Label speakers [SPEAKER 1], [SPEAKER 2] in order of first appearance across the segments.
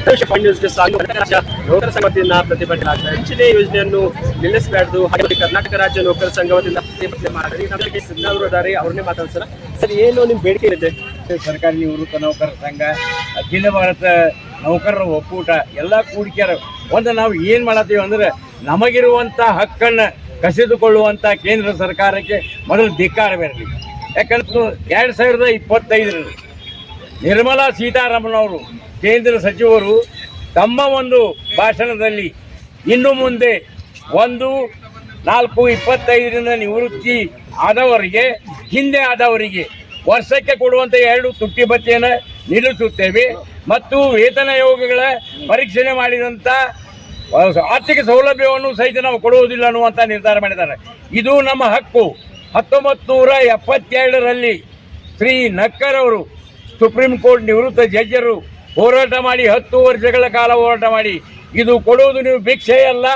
[SPEAKER 1] ನೌಕರ ಸಂಘ ವತಿಯಿಂದ ಪ್ರತಿಭಟನೆ ಪಿಂಚಣಿ ಯೋಜನೆಯನ್ನು ನಿಲ್ಲಿಸಬಾರ್ದು. ಹಾಗೆ ಕರ್ನಾಟಕ ರಾಜ್ಯ ನೌಕರ ಸಂಘ ವತಿಯಿಂದ ಪ್ರತಿಭಟನೆ ಮಾಡಿದ್ರೆ ನಮಗೆ ಸಿದ್ದರಾಮಯ್ಯ ಇದ್ದಾರೆ, ಅವ್ರನ್ನೇ ಮಾತಾಡ್ಸೋಣ. ಸರ್, ಏನು ನಿಮ್ಮ ಬೇಡಿಕೆ ಇದೆ?
[SPEAKER 2] ಸರ್ಕಾರಿ ನಿವೃತ್ತ ನೌಕರರ ಸಂಘ, ಅಖಿಲ ಭಾರತ ನೌಕರರ ಒಕ್ಕೂಟ ಎಲ್ಲ ಕೂಡಿಕ್ಯಾರ ಒಂದು ನಾವು ಏನು ಮಾಡತ್ತೀವಿ ಅಂದ್ರೆ ನಮಗಿರುವಂಥ ಹಕ್ಕನ್ನು ಕಸಿದುಕೊಳ್ಳುವಂಥ ಕೇಂದ್ರ ಸರ್ಕಾರಕ್ಕೆ ಮೊದಲು ಧಿಕ್ಕಾರ ಬರಲಿ. ಯಾಕಂದ್ರೆ 2025ರಲ್ಲಿ ನಿರ್ಮಲಾ ಸೀತಾರಾಮನ್ ಅವರು ಕೇಂದ್ರ ಸಚಿವರು ತಮ್ಮ ಒಂದು ಭಾಷಣದಲ್ಲಿ ಇನ್ನು ಮುಂದೆ 1/4/25 ನಿವೃತ್ತಿ ಆದವರಿಗೆ, ಹಿಂದೆ ಆದವರಿಗೆ ವರ್ಷಕ್ಕೆ ಕೊಡುವಂಥ 2 ತುಟ್ಟಿ ಭತ್ಯೆಯನ್ನು ನಿಲ್ಲಿಸುತ್ತೇವೆ ಮತ್ತು ವೇತನ ಆಯೋಗಗಳ ಪರೀಕ್ಷಣೆ ಮಾಡಿದಂಥ ಆರ್ಥಿಕ ಸೌಲಭ್ಯವನ್ನು ಸಹಿತ ನಾವು ಕೊಡುವುದಿಲ್ಲ ಅನ್ನುವಂಥ ನಿರ್ಧಾರ ಮಾಡಿದ್ದಾರೆ. ಇದು ನಮ್ಮ ಹಕ್ಕು. 1972ರಲ್ಲಿ ಶ್ರೀ ನಕ್ಕರ್ ಅವರು ಸುಪ್ರೀಂ ಕೋರ್ಟ್ ನಿವೃತ್ತ ಜಡ್ಜರು ಹೋರಾಟ ಮಾಡಿ 10 ವರ್ಷಗಳ ಕಾಲ ಹೋರಾಟ ಮಾಡಿ ಇದು ಕೊಡುವುದು ನೀವು ಭಿಕ್ಷೆಯಲ್ಲ,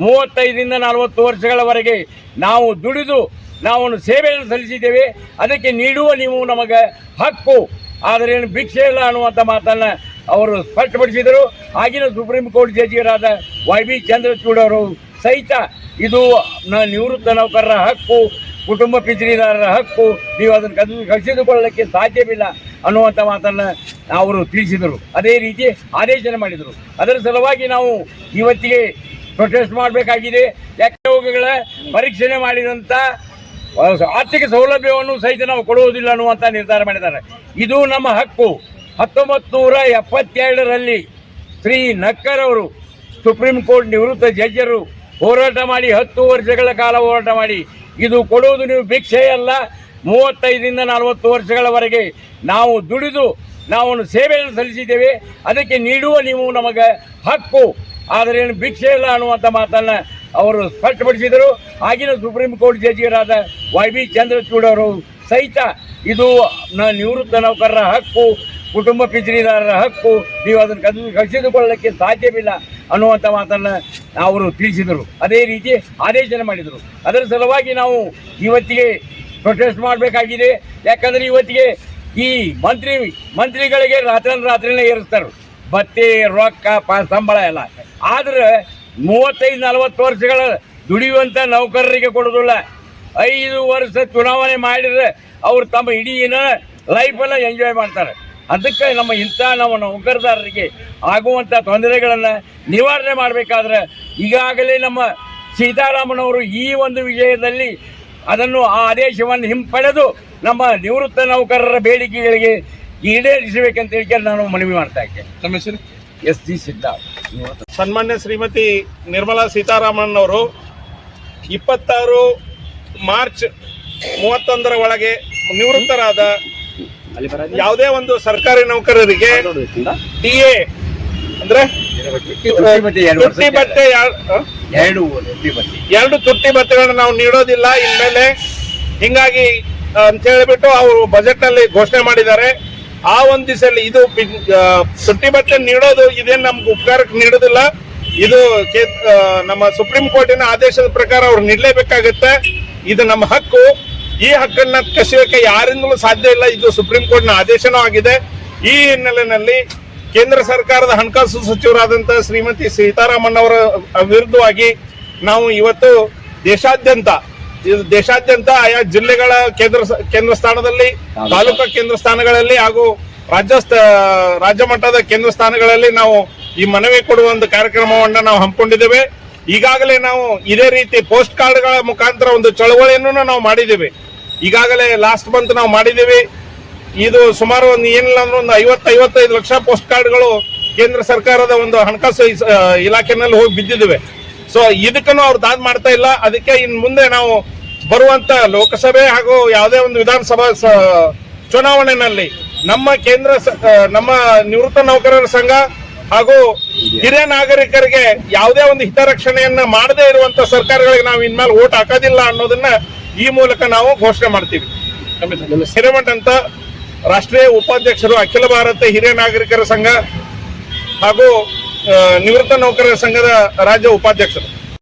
[SPEAKER 2] 35ರಿಂದ 40 ವರ್ಷಗಳವರೆಗೆ ನಾವು ದುಡಿದು ನಾವು ಸೇವೆಯನ್ನು ಸಲ್ಲಿಸಿದ್ದೇವೆ, ಅದಕ್ಕೆ ನೀಡುವ ನೀವು ನಮಗೆ ಹಕ್ಕು, ಆದರೆ ಏನು ಭಿಕ್ಷೆ ಇಲ್ಲ ಅನ್ನುವಂಥ ಮಾತನ್ನು ಅವರು ಸ್ಪಷ್ಟಪಡಿಸಿದರು. ಆಗಿನ ಸುಪ್ರೀಂ ಕೋರ್ಟ್ ಜಡ್ಜಿಯರಾದ YB ಚಂದ್ರಚೂಡ್ ಅವರು ಸಹಿತ ಇದು ನಿವೃತ್ತ ನೌಕರರ ಹಕ್ಕು, ಕುಟುಂಬ ಪಿಂಚಣಿದಾರರ ಹಕ್ಕು, ನೀವು ಅದನ್ನು ಕಸಿದುಕೊಳ್ಳಲಿಕ್ಕೆ ಸಾಧ್ಯವಿಲ್ಲ ಅನ್ನುವಂಥ ಮಾತನ್ನು ಅವರು ತಿಳಿಸಿದರು. ಅದೇ ರೀತಿ ಆದೇಶ ಮಾಡಿದರು. ಅದರ ಸಲುವಾಗಿ ನಾವು ಇವತ್ತಿಗೆ ಪ್ರೊಟೆಸ್ಟ್ ಮಾಡಬೇಕಾಗಿದೆ. ಯಾಕೆಗಳ ಪರೀಕ್ಷಣೆ ಮಾಡಿದಂಥ ಆರ್ಥಿಕ ಸೌಲಭ್ಯವನ್ನು ಸಹಿತ ನಾವು ಕೊಡುವುದಿಲ್ಲ ಅನ್ನುವಂಥ ನಿರ್ಧಾರ ಮಾಡಿದ್ದಾರೆ. ಇದು ನಮ್ಮ ಹಕ್ಕು. 1972ರಲ್ಲಿ ಶ್ರೀ ನಕ್ಕರ್ ಅವರು ಸುಪ್ರೀಂ ಕೋರ್ಟ್ ನಿವೃತ್ತ ಜಡ್ಜರು ಹೋರಾಟ ಮಾಡಿ 10 ವರ್ಷಗಳ ಕಾಲ ಹೋರಾಟ ಮಾಡಿ ಇದು ಕೊಡುವುದು ನೀವು ಭಿಕ್ಷೆಯಲ್ಲ, 35ರಿಂದ 40 ವರ್ಷಗಳವರೆಗೆ ನಾವು ದುಡಿದು ನಾವು ಸೇವೆಯನ್ನು ಸಲ್ಲಿಸಿದ್ದೇವೆ, ಅದಕ್ಕೆ ನೀಡುವ ನೀವು ನಮಗೆ ಹಕ್ಕು, ಆದರೆ ಏನು ಭಿಕ್ಷೆ ಇಲ್ಲ ಅನ್ನುವಂಥ ಮಾತನ್ನು ಅವರು ಸ್ಪಷ್ಟಪಡಿಸಿದರು. ಆಗಿನ ಸುಪ್ರೀಂ ಕೋರ್ಟ್ ಜಡ್ಜಿಯರಾದ YB ಚಂದ್ರಚೂಡ್ ಅವರು ಸಹಿತ ಇದು ನಿವೃತ್ತ ನೌಕರರ ಹಕ್ಕು, ಕುಟುಂಬ ಪಿಂಚಣಿದಾರರ ಹಕ್ಕು, ನೀವು ಅದನ್ನು ಕಸಿದುಕೊಳ್ಳಲಿಕ್ಕೆ ಸಾಧ್ಯವಿಲ್ಲ ಅನ್ನುವಂಥ ಮಾತನ್ನು ಅವರು ತಿಳಿಸಿದರು. ಅದೇ ರೀತಿ ಆದೇಶ ಮಾಡಿದರು. ಅದರ ಸಲುವಾಗಿ ನಾವು ಇವತ್ತಿಗೆ ಪ್ರೊಟೆಸ್ಟ್ ಮಾಡಬೇಕಾಗಿದೆ. ಯಾಕಂದರೆ ಇವತ್ತಿಗೆ ಈ ಮಂತ್ರಿಗಳಿಗೆ ರಾತ್ರಿನೇ ಏರಿಸ್ತಾರೆ, ಭತ್ತೆ, ರೊಕ್ಕ, ಸಂಬಳ ಎಲ್ಲ. ಆದರೆ 35-40 ವರ್ಷಗಳ ದುಡಿಯುವಂಥ ನೌಕರರಿಗೆ ಕೊಡೋದಿಲ್ಲ. 5 ವರ್ಷ ಚುನಾವಣೆ ಮಾಡಿದರೆ ಅವರು ತಮ್ಮ ಇಡೀ ಲೈಫೆಲ್ಲ ಎಂಜಾಯ್ ಮಾಡ್ತಾರೆ. ಅದಕ್ಕೆ ನಮ್ಮ ನೌಕರದಾರರಿಗೆ ಆಗುವಂಥ ತೊಂದರೆಗಳನ್ನು ನಿವಾರಣೆ ಮಾಡಬೇಕಾದ್ರೆ ಈಗಾಗಲೇ ನಮ್ಮ ಸೀತಾರಾಮನವರು ಈ ಒಂದು ವಿಷಯದಲ್ಲಿ ಅದನ್ನು ಆ ಆದೇಶವನ್ನು ಹಿಂಪಡೆದು ನಮ್ಮ ನಿವೃತ್ತ ನೌಕರರ ಬೇಡಿಕೆಗಳಿಗೆ ಈಡೇರಿಸಬೇಕಂತ ಹೇಳಿ ನಾನು ಮನವಿ ಮಾಡ್ತಾ ಇದ್ದೇನೆ.
[SPEAKER 3] ನಮ್ಮ ಹೆಸರು
[SPEAKER 2] SD ಸಿದ್ಧಾರ್ಥ.
[SPEAKER 3] ಸನ್ಮಾನ್ಯ ಶ್ರೀಮತಿ ನಿರ್ಮಲಾ ಸೀತಾರಾಮನ್ ಅವರು 26 ಮಾರ್ಚ್ 31ರ ಒಳಗೆ ನಿವೃತ್ತರಾದ ಯಾವುದೇ ಒಂದು ಸರ್ಕಾರಿ ನೌಕರರಿಗೆ TA ಅಂದ್ರೆ ತುಟ್ಟಿ ಭತ್ಯೆ 2 ತುಟ್ಟಿ ಭತ್ಯೆಗಳನ್ನು ನಾವು ನೀಡೋದಿಲ್ಲ ಇನ್ಮೇಲೆ, ಹಿಂಗಾಗಿ ಅಂತ ಹೇಳಿಬಿಟ್ಟು ಅವರು ಬಜೆಟ್ ನಲ್ಲಿ ಘೋಷಣೆ ಮಾಡಿದ್ದಾರೆ. ಆ ಒಂದು ದಿವಸದಲ್ಲಿ ಇದು ತುಟ್ಟಿ ಭತ್ಯೆ ನೀಡೋದು ಇದೇನು ನಮ್ಗೆ ಉಪಕಾರಕ್ಕೆ ನೀಡೋದಿಲ್ಲ, ಇದು ನಮ್ಮ ಸುಪ್ರೀಂ ಕೋರ್ಟಿನ ಆದೇಶದ ಪ್ರಕಾರ ಅವ್ರು ನೀಡಲೇಬೇಕಾಗುತ್ತೆ. ಇದು ನಮ್ಮ ಹಕ್ಕು. ಈ ಹಕ್ಕನ್ನ ಕಸಿಯೋಕೆ ಯಾರಿಂದಲೂ ಸಾಧ್ಯ ಇಲ್ಲ. ಇದು ಸುಪ್ರೀಂ ಕೋರ್ಟ್ನ ಆದೇಶನೂ ಆಗಿದೆ. ಈ ಹಿನ್ನೆಲೆಯಲ್ಲಿ ಕೇಂದ್ರ ಸರ್ಕಾರದ ಹಣಕಾಸು ಸಚಿವರಾದಂಥ ಶ್ರೀಮತಿ ಸೀತಾರಾಮನ್ ಅವರ ವಿರುದ್ಧವಾಗಿ ನಾವು ಇವತ್ತು ದೇಶಾದ್ಯಂತ ಆಯಾ ಜಿಲ್ಲೆಗಳ ಕೇಂದ್ರ ಸ್ಥಾನದಲ್ಲಿ, ತಾಲೂಕಾ ಕೇಂದ್ರ ಸ್ಥಾನಗಳಲ್ಲಿ ಹಾಗೂ ರಾಜ್ಯ ಮಟ್ಟದ ಕೇಂದ್ರ ಸ್ಥಾನಗಳಲ್ಲಿ ನಾವು ಈ ಮನವಿ ಕೊಡುವ ಒಂದು ಕಾರ್ಯಕ್ರಮವನ್ನು ನಾವು ಹಮ್ಮಿಕೊಂಡಿದ್ದೇವೆ. ಈಗಾಗಲೇ ನಾವು ಇದೇ ರೀತಿ ಪೋಸ್ಟ್ ಕಾರ್ಡ್ಗಳ ಮುಖಾಂತರ ಒಂದು ಚಳವಳಿಯನ್ನು ನಾವು ಮಾಡಿದ್ದೇವೆ. ಈಗಾಗಲೇ ಲಾಸ್ಟ್ ಮಂತ್ ನಾವು ಮಾಡಿದ್ದೇವೆ. ಇದು ಸುಮಾರು ಏನಿಲ್ಲ ಅಂದ್ರೆ ಒಂದು 50-55 ಲಕ್ಷ ಪೋಸ್ಟ್ ಕಾರ್ಡ್ಗಳು ಕೇಂದ್ರ ಸರ್ಕಾರದ ಒಂದು ಹಣಕಾಸು ಇಲಾಖೆನಲ್ಲಿ ಹೋಗಿ ಬಿದ್ದಿದ್ದೇವೆ. ಸೊ ಇದಕ್ಕೂ ಅವ್ರು ದಾದ್ ಮಾಡ್ತಾ ಇಲ್ಲ. ಅದಕ್ಕೆ ಇನ್ನು ಮುಂದೆ ನಾವು ಬರುವಂತ ಲೋಕಸಭೆ ಹಾಗೂ ಯಾವುದೇ ಒಂದು ವಿಧಾನಸಭಾ ಚುನಾವಣೆಯಲ್ಲಿ ನಮ್ಮ ನಿವೃತ್ತ ನೌಕರರ ಸಂಘ ಹಾಗೂ ಹಿರಿಯ ನಾಗರಿಕರಿಗೆ ಯಾವುದೇ ಒಂದು ಹಿತರಕ್ಷಣೆಯನ್ನ ಮಾಡದೇ ಇರುವಂತ ಸರ್ಕಾರಗಳಿಗೆ ನಾವು ಇನ್ಮೇಲೆ ವೋಟ್ ಹಾಕೋದಿಲ್ಲ ಅನ್ನೋದನ್ನ ಈ ಮೂಲಕ ನಾವು ಘೋಷಣೆ ಮಾಡ್ತೀವಿ. ಹಿರೇಮಠ ಅಂತ ರಾಷ್ಟ್ರೀಯ ಉಪಾಧ್ಯಕ್ಷರು, ಅಖಿಲ ಭಾರತ ಹಿರಿಯ ನಾಗರಿಕರ ಸಂಘ ಹಾಗೂ ನಿವೃತ್ತ ನೌಕರರ ಸಂಘದ ರಾಜ್ಯ ಉಪಾಧ್ಯಕ್ಷರು.